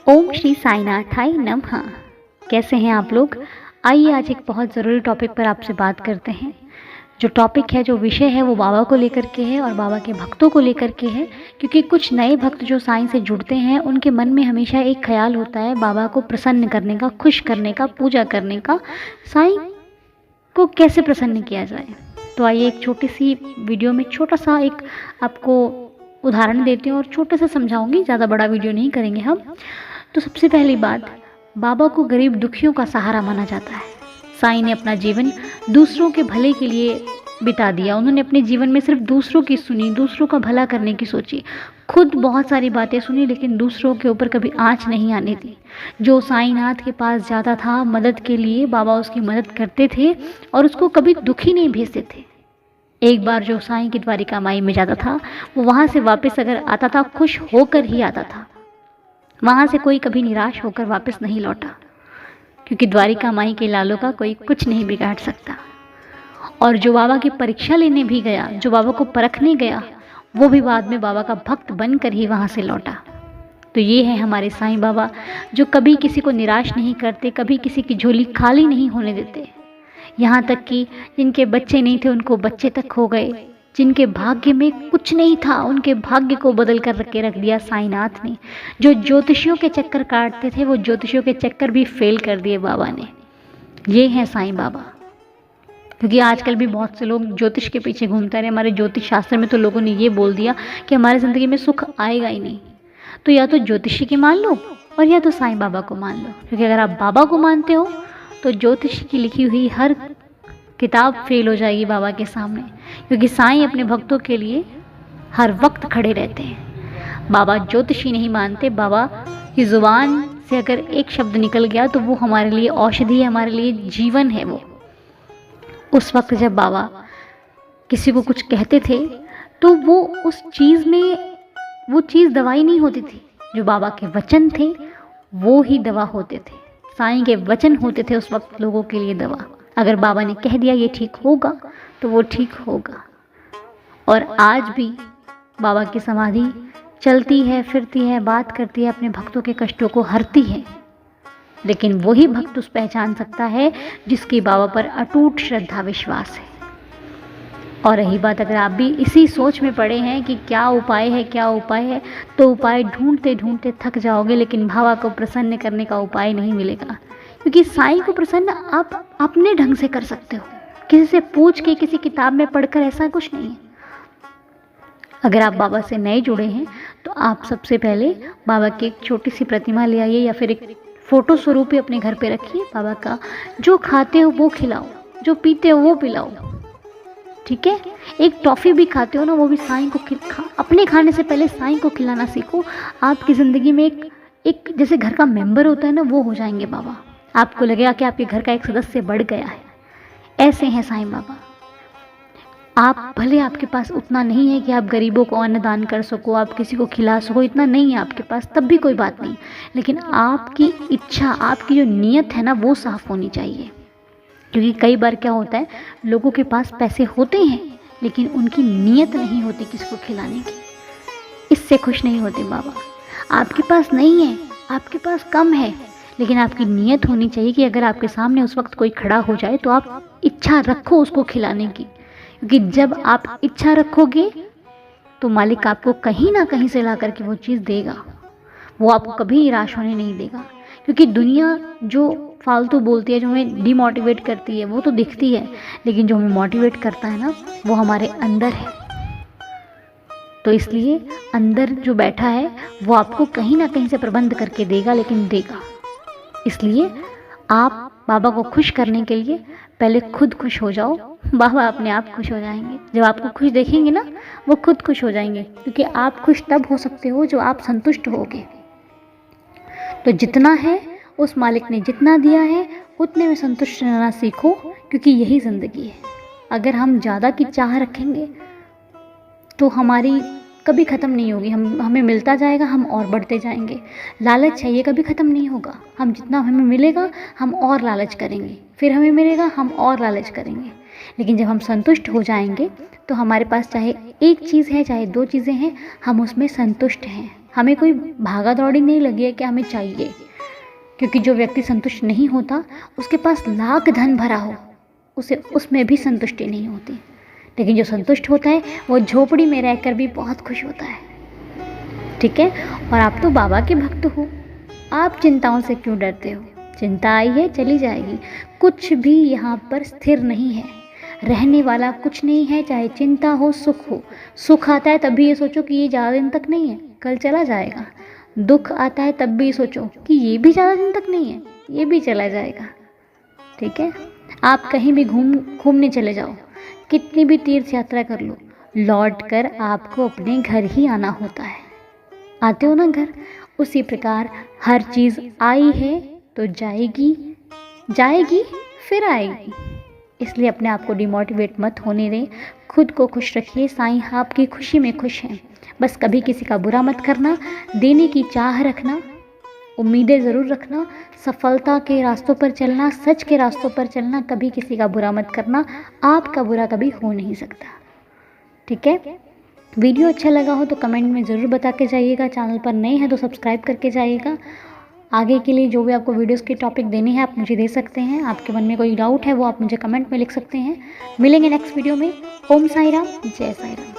ओम श्री साईनाथाय नमः। कैसे हैं आप लोग? आइए आज एक बहुत ज़रूरी टॉपिक पर आपसे बात करते हैं। जो टॉपिक है, जो विषय है, वो बाबा को लेकर के है और बाबा के भक्तों को लेकर के है। क्योंकि कुछ नए भक्त जो साईं से जुड़ते हैं, उनके मन में हमेशा एक ख्याल होता है बाबा को प्रसन्न करने का, खुश करने का, पूजा करने का। साईं को कैसे प्रसन्न किया जाए? तो आइए एक छोटी सी वीडियो में छोटा सा एक आपको उदाहरण देती हूँ और छोटे से समझाऊंगी, ज़्यादा बड़ा वीडियो नहीं करेंगे हम। तो सबसे पहली बात, बाबा को गरीब दुखियों का सहारा माना जाता है। साईं ने अपना जीवन दूसरों के भले के लिए बिता दिया। उन्होंने अपने जीवन में सिर्फ दूसरों की सुनी, दूसरों का भला करने की सोची। खुद बहुत सारी बातें सुनी, लेकिन दूसरों के ऊपर कभी आँच नहीं आने दी। जो साईंनाथ के पास जाता था मदद के लिए, बाबा उसकी मदद करते थे और उसको कभी दुखी नहीं भेजते थे। एक बार जो साईं की द्वारिका माई में जाता था, वो वहाँ से वापस अगर आता था, खुश होकर ही आता था। वहाँ से कोई कभी निराश होकर वापस नहीं लौटा, क्योंकि द्वारिका माई के लालों का कोई कुछ नहीं बिगाड़ सकता। और जो बाबा की परीक्षा लेने भी गया, जो बाबा को परखने गया, वो भी बाद में बाबा का भक्त बनकर ही वहाँ से लौटा। तो ये है हमारे साईं बाबा, जो कभी किसी को निराश नहीं करते, कभी किसी की झोली खाली नहीं होने देते। यहाँ तक कि जिनके बच्चे नहीं थे, उनको बच्चे तक हो गए। जिनके भाग्य में कुछ नहीं था, उनके भाग्य को बदल कर रख दिया साईंनाथ ने। जो ज्योतिषियों के चक्कर काटते थे, वो ज्योतिषियों के चक्कर भी फेल कर दिए बाबा ने। ये हैं साईं बाबा। क्योंकि आजकल भी बहुत से लोग ज्योतिष के पीछे घूमते रहे। हमारे ज्योतिष शास्त्र में तो लोगों ने ये बोल दिया कि हमारी ज़िंदगी में सुख आएगा ही नहीं। तो या तो ज्योतिषी की मान लो और या तो साईं बाबा को मान लो। क्योंकि अगर आप बाबा को मानते हो तो ज्योतिष की लिखी हुई हर किताब फेल हो जाएगी बाबा के सामने। क्योंकि साईं अपने भक्तों के लिए हर वक्त खड़े रहते हैं। बाबा ज्योतिषी नहीं मानते। बाबा की ज़ुबान से अगर एक शब्द निकल गया तो वो हमारे लिए औषधि है, हमारे लिए जीवन है। वो उस वक्त जब बाबा किसी को कुछ कहते थे तो वो उस चीज़ में, वो चीज़ दवाई नहीं होती थी। जो बाबा के वचन थे वो ही दवा होते थे। साईं के वचन होते थे उस वक्त लोगों के लिए दवा। अगर बाबा ने कह दिया ये ठीक होगा तो वो ठीक होगा। और आज भी बाबा की समाधि चलती है, फिरती है, बात करती है, अपने भक्तों के कष्टों को हरती है। लेकिन वही भक्त उस पहचान सकता है जिसकी बाबा पर अटूट श्रद्धा विश्वास है। और रही बात, अगर आप भी इसी सोच में पड़े हैं कि क्या उपाय है, क्या उपाय है, तो उपाय ढूंढते ढूंढते थक जाओगे, लेकिन बाबा को प्रसन्न करने का उपाय नहीं मिलेगा। क्योंकि साईं को प्रसन्न आप अपने ढंग से कर सकते हो, किसी से पूछ के, किसी किताब में पढ़कर, ऐसा कुछ नहीं है। अगर आप बाबा से नए जुड़े हैं तो आप सबसे पहले बाबा की एक छोटी सी प्रतिमा ले आइए, या फिर एक फ़ोटो स्वरूप ही अपने घर पे रखिए बाबा का। जो खाते हो वो खिलाओ, जो पीते हो वो पिलाओ, ठीक है? एक टॉफ़ी भी खाते हो ना, वो भी साईं को अपने खाने से पहले साईं को खिलाना सीखो। आपकी ज़िंदगी में एक जैसे घर का मेंबर होता है ना, वो हो जाएंगे बाबा। आपको लगेगा कि आपके घर का एक सदस्य बढ़ गया है। ऐसे हैं साईं बाबा। आप भले, आपके पास उतना नहीं है कि आप गरीबों को अन्नदान कर सको, आप किसी को खिला सको, इतना नहीं है आपके पास, तब भी कोई बात नहीं। लेकिन आपकी इच्छा, आपकी जो नीयत है ना, वो साफ़ होनी चाहिए। क्योंकि कई बार क्या होता है, लोगों के पास पैसे होते हैं लेकिन उनकी नीयत नहीं होती किसी को खिलाने की। इससे खुश नहीं होते बाबा। आपके पास नहीं है, आपके पास कम है, लेकिन आपकी नीयत होनी चाहिए कि अगर आपके सामने उस वक्त कोई खड़ा हो जाए तो आप इच्छा रखो उसको खिलाने की। क्योंकि जब आप इच्छा रखोगे तो मालिक आपको कहीं ना कहीं से ला करके वो चीज़ देगा। वो आपको कभी निराश होने नहीं देगा। क्योंकि दुनिया जो फालतू बोलती है, जो हमें डिमोटिवेट करती है, वो तो दिखती है, लेकिन जो हमें मोटिवेट करता है ना, वो हमारे अंदर है। तो इसलिए अंदर जो बैठा है वो आपको कहीं ना कहीं से प्रबंध करके देगा, लेकिन देगा। इसलिए आप बाबा को खुश करने के लिए पहले खुद खुश हो जाओ, बाबा अपने आप खुश हो जाएंगे। जब आपको खुश देखेंगे ना, वो खुद खुश हो जाएंगे। क्योंकि आप खुश तब हो सकते हो जो आप संतुष्ट होगे। तो जितना है उस मालिक ने जितना दिया है उतने में संतुष्ट रहना सीखो, क्योंकि यही ज़िंदगी है। अगर हम ज़्यादा की चाह रखेंगे तो हमारी कभी ख़त्म नहीं होगी। हमें मिलता जाएगा, हम और बढ़ते जाएंगे। लालच है, ये कभी ख़त्म नहीं होगा। हम जितना हमें मिलेगा हम और लालच करेंगे, फिर हमें मिलेगा हम और लालच करेंगे। लेकिन जब हम संतुष्ट हो जाएंगे तो हमारे पास चाहे एक चीज़ है चाहे दो चीज़ें हैं, हम उसमें संतुष्ट हैं। हमें कोई भागा दौड़ी नहीं लगी है कि हमें चाहिए, क्योंकि जो व्यक्ति संतुष्ट नहीं होता, उसके पास लाख धन भरा हो, उसे उसमें भी संतुष्टि नहीं होती। लेकिन जो संतुष्ट होता है वो झोपड़ी में रहकर भी बहुत खुश होता है। ठीक है। और आप तो बाबा के भक्त हो, आप चिंताओं से क्यों डरते हो? चिंता आई है चली जाएगी, कुछ भी यहाँ पर स्थिर नहीं है, रहने वाला कुछ नहीं है। चाहे चिंता हो, सुख हो, सुख आता है तब भी ये सोचो कि ये ज़्यादा दिन तक नहीं है, कल चला जाएगा। दुख आता है तब भी सोचो कि ये भी ज़्यादा दिन तक नहीं है, ये भी चला जाएगा। ठीक है। आप कहीं भी घूमने चले जाओ, कितनी भी तीर्थ यात्रा कर लो, लौट कर आपको अपने घर ही आना होता है। आते हो ना घर? उसी प्रकार हर चीज़ आई है तो जाएगी, जाएगी फिर आएगी। इसलिए अपने आप को डिमोटिवेट मत होने दें, खुद को खुश रखिए। साईं आपकी खुशी में खुश हैं। बस कभी किसी का बुरा मत करना, देने की चाह रखना, उम्मीदें ज़रूर रखना, सफलता के रास्तों पर चलना, सच के रास्तों पर चलना, कभी किसी का बुरा मत करना। आपका बुरा कभी हो नहीं सकता। ठीक है। वीडियो अच्छा लगा हो तो कमेंट में ज़रूर बता के जाइएगा। चैनल पर नए हैं तो सब्सक्राइब करके जाइएगा। आगे के लिए जो भी आपको वीडियोस के टॉपिक देने हैं आप मुझे दे सकते हैं। आपके मन में कोई डाउट है वो आप मुझे कमेंट में लिख सकते हैं। मिलेंगे नेक्स्ट वीडियो में। ओम साई राम, जय साई राम।